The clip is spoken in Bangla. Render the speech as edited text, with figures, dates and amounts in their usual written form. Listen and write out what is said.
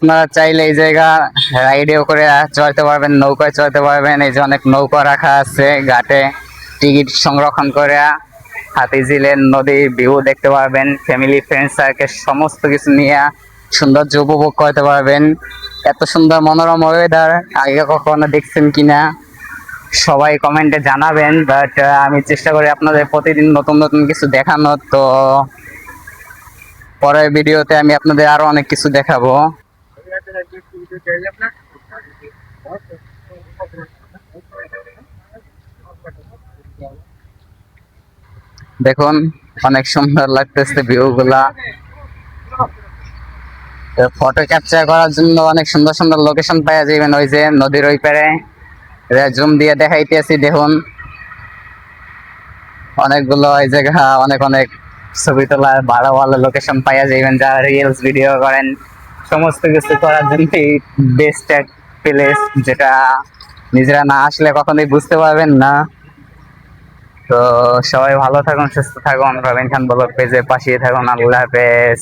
আপনারা চাইলে এই জায়গা রাইডেও করে চড়তে পারবেন, নৌকায় চড়তে পারবেন। এই যে অনেক নৌকা রাখা আছে ঘাটে, টিকিট সংরক্ষণ করে হাতিঝিলের নদীর ভিউ দেখতে পারবেন। ফ্যামিলি ফ্রেন্ড সার্কেল সমস্ত কিছু নিয়ে সৌন্দর্য উপভোগ করতে পারবেন। এত সুন্দর মনোরম ওয়েদার আগে কখনো দেখছেন কিনা সবাই কমেন্টে জানাবেন। বাট আমি চেষ্টা করি আপনাদের প্রতিদিন নতুন নতুন কিছু দেখানোর। তো পরের ভিডিওতে আমি আপনাদের আরো অনেক কিছু দেখাবো। দেখুন অনেক সুন্দর লাগতেছে ভিউ গুলা। ফটো ক্যাপচার করার জন্য অনেক সুন্দর সুন্দর লোকেশন পাওয়া যাবেন। ওই যে নদীর ওই পারে জুম দিয়ে দেখাইতেছি, দেখুন অনেকগুলো এই জায়গা অনেক অনেক ছবি তোলার ভালো ভালো লোকেশন পাওয়া যাবেন। যারা রিলস ভিডিও করেন সমস্ত কিছু করার জন্য বেস্ট এক প্লেস, যেটা নিজেরা না আসলে কখনোই বুঝতে পারবেন না। তো সবাই ভালো থাকুন, সুস্থ থাকুন, রবিন খান ব্লগ পেজে পাশে থাকুন। আল্লাহ হাফেজ।